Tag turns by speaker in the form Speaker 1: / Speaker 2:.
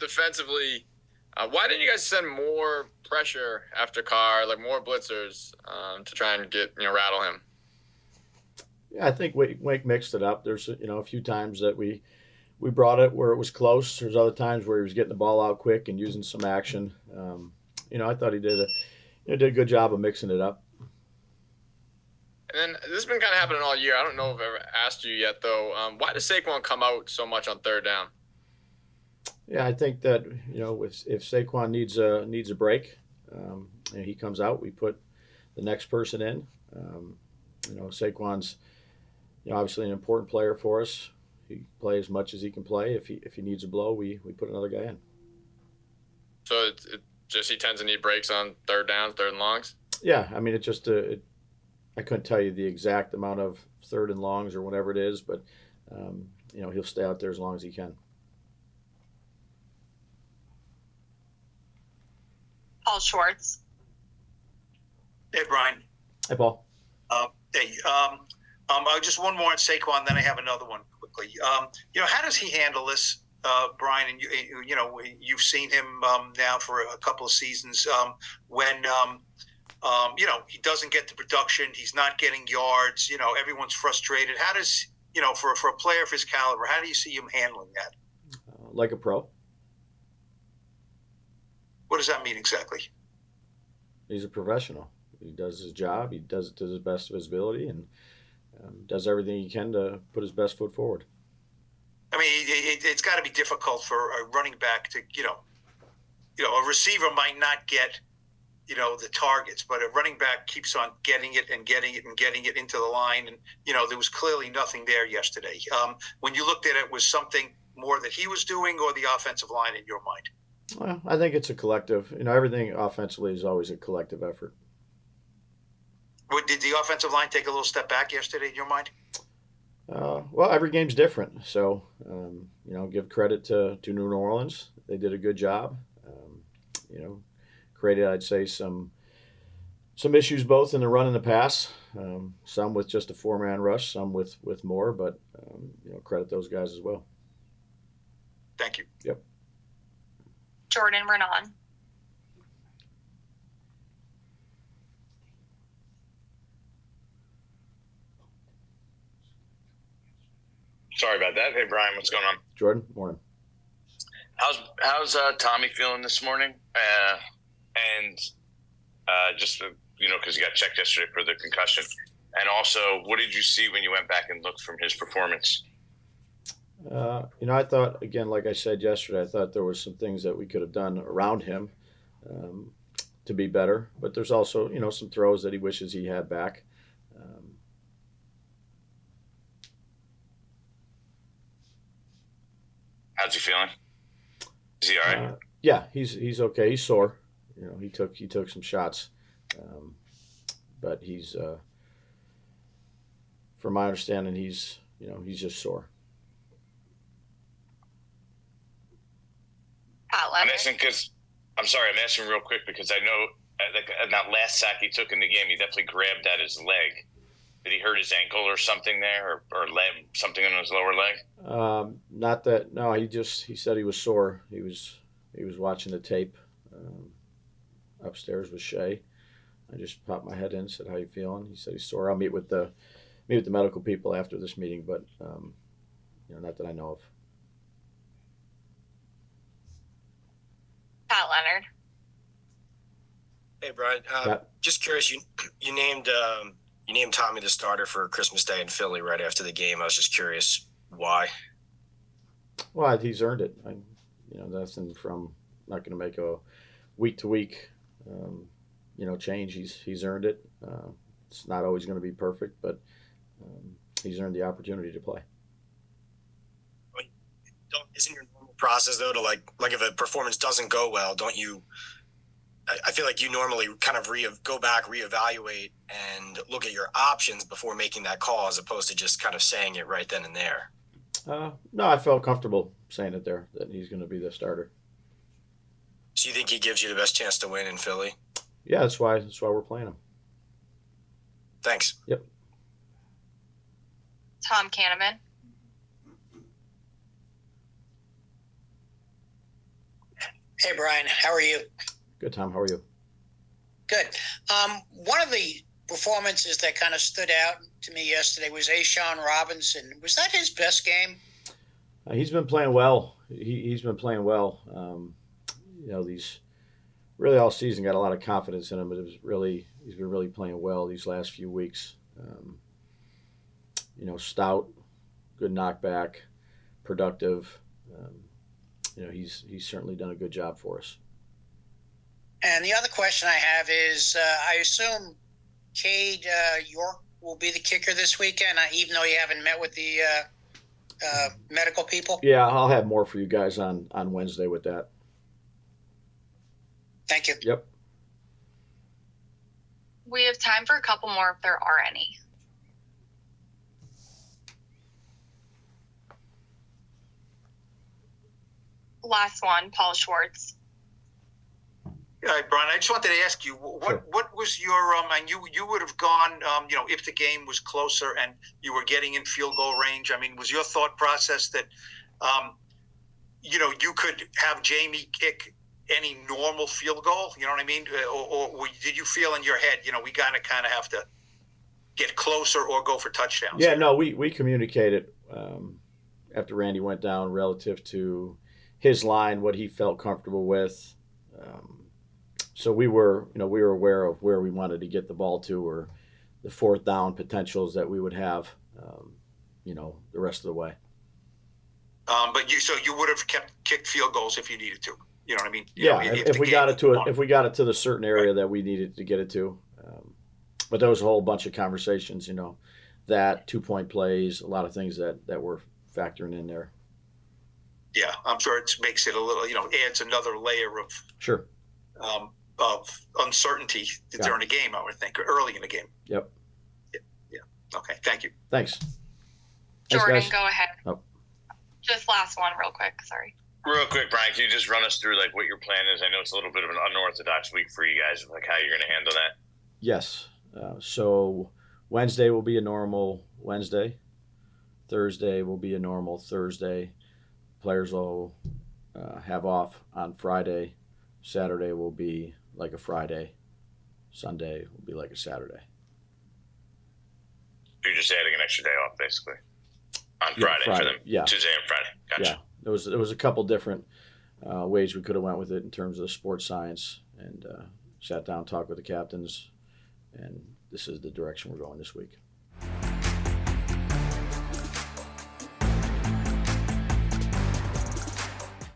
Speaker 1: defensively, why didn't you guys send more pressure after Carr, like more blitzers, to try and rattle him?
Speaker 2: Yeah, I think Wake mixed it up. There's a few times that we brought it where it was close. There's other times where he was getting the ball out quick and using some action. I thought he did a good job of mixing it up.
Speaker 1: And then this has been kind of happening all year. I don't know if I've ever asked you yet, though. Why does Saquon come out so much on third down?
Speaker 2: Yeah, I think that if Saquon needs a break, and he comes out, we put the next person in. Saquon's obviously an important player for us. He plays as much as he can play. If he needs a blow, we put another guy in.
Speaker 1: So it just he tends to need breaks on third downs, third and longs?
Speaker 2: Yeah, I mean, it just I couldn't tell you the exact amount of third and longs or whatever it is, but he'll stay out there as long as he can.
Speaker 3: Paul Schwartz.
Speaker 4: Hey, Brian.
Speaker 2: Hey, Paul.
Speaker 4: Just one more on Saquon, then I have another one quickly. How does he handle this, Brian? And you've seen him now for a couple of seasons. When he doesn't get the production, he's not getting yards. Everyone's frustrated. How does for a player of his caliber, how do you see him handling that?
Speaker 2: Like a pro.
Speaker 4: What does that mean exactly?
Speaker 2: He's a professional. He does his job. He does it to the best of his ability, and does everything he can to put his best foot forward.
Speaker 4: I mean, it's got to be difficult for a running back to, a receiver might not get, the targets, but a running back keeps on getting it and getting it and getting it into the line. And, there was clearly nothing there yesterday. When you looked at it, was something more that he was doing or the offensive line in your mind?
Speaker 2: Well, I think it's a collective. Everything offensively is always a collective effort.
Speaker 4: Did the offensive line take a little step back yesterday in your mind?
Speaker 2: Well, every game's different. So, give credit to New Orleans. They did a good job. Created, I'd say, some issues both in the run and the pass. Some with just a 4-man rush, some with more. But, credit those guys as well.
Speaker 4: Thank you.
Speaker 2: Yep.
Speaker 3: Jordan Renan.
Speaker 5: Sorry about that. Hey, Brian, what's going on?
Speaker 2: Jordan, morning.
Speaker 5: How's Tommy feeling this morning? Just because he got checked yesterday for the concussion. And also, what did you see when you went back and looked from his performance?
Speaker 2: I thought, again, like I said yesterday, I thought there were some things that we could have done around him to be better. But there's also, some throws that he wishes he had back.
Speaker 5: How's he feeling? Is he all right?
Speaker 2: Yeah, he's okay. He's sore. He took some shots, but he's, from my understanding, he's just sore.
Speaker 5: I'm asking real quick because I know that last sack he took in the game, he definitely grabbed at his leg. Did he hurt his ankle or something there, or something in his lower leg?
Speaker 2: Not that. No, he said he was sore. He was watching the tape upstairs with Shay. I just popped my head in and said, "How you feeling?" He said he's sore. I'll meet with the medical people after this meeting, but not that I know of.
Speaker 3: Pat Leonard.
Speaker 6: Hey, Brian. Just curious, you named Tommy the starter for Christmas Day in Philly right after the game. I was just curious why.
Speaker 2: Well, he's earned it. Nothing from not going to make a week-to-week, change. He's earned it. It's not always going to be perfect, but he's earned the opportunity to play.
Speaker 6: Isn't your normal process though to like if a performance doesn't go well, don't you? I feel like you normally kind of go back, reevaluate, and look at your options before making that call, as opposed to just kind of saying it right then and there.
Speaker 2: No, I felt comfortable saying it there, that he's going to be the starter.
Speaker 6: So you think he gives you the best chance to win in Philly?
Speaker 2: Yeah, that's why we're playing him.
Speaker 6: Thanks.
Speaker 2: Yep.
Speaker 3: Tom Canneman.
Speaker 7: Hey, Brian, how are you?
Speaker 2: Good, Tom. How are you?
Speaker 7: Good. One of the performances that kind of stood out to me yesterday was Ashawn Robinson. Was that his best game?
Speaker 2: He's been playing well. He's been playing well. These really all season got a lot of confidence in him, but he's been really playing well these last few weeks. Stout, good knockback, productive. He's certainly done a good job for us.
Speaker 7: And the other question I have is, I assume Cade York will be the kicker this weekend, even though you haven't met with the medical people?
Speaker 2: Yeah, I'll have more for you guys on Wednesday with that.
Speaker 7: Thank you.
Speaker 2: Yep.
Speaker 3: We have time for a couple more if there are any. Last one, Paul Schwartz.
Speaker 4: Yeah, Brian, I just wanted to ask you, what was your and you would have gone, if the game was closer and you were getting in field goal range. I mean, was your thought process that, you could have Jamie kick any normal field goal? You know what I mean? Or did you feel in your head, we kind of have to get closer or go for touchdowns?
Speaker 2: Yeah, no, we communicated after Randy went down relative to his line, what he felt comfortable with. So we were aware of where we wanted to get the ball to, or the fourth down potentials that we would have, the rest of the way.
Speaker 4: But you would have kicked field goals if you needed to. You know what I mean?
Speaker 2: If we got it to the certain area that we needed to get it to. But there was a whole bunch of conversations, that 2-point plays, a lot of things that were factoring in there.
Speaker 4: Yeah, I'm sure it makes it a little, adds another layer of
Speaker 2: sure.
Speaker 4: Of uncertainty during a game, I would think, or early in the game.
Speaker 2: Yep.
Speaker 4: Yeah. Okay. Thank you.
Speaker 2: Thanks.
Speaker 3: Jordan,
Speaker 2: Thanks,
Speaker 3: go ahead.
Speaker 2: Oh.
Speaker 3: Just last one real quick. Sorry.
Speaker 5: Real quick, Brian, can you just run us through what your plan is? I know it's a little bit of an unorthodox week for you guys, how you're going to handle that.
Speaker 2: Yes. So Wednesday will be a normal Wednesday. Thursday will be a normal Thursday. Players will have off on Friday. Saturday will be like a Friday. Sunday will be like a Saturday.
Speaker 5: You're just adding an extra day off, basically, on Friday for them.
Speaker 2: Yeah.
Speaker 5: Tuesday and Friday. Gotcha.
Speaker 2: Yeah. There was a couple different ways we could have went with it in terms of the sports science, and sat down, talked with the captains, and this is the direction we're going this week.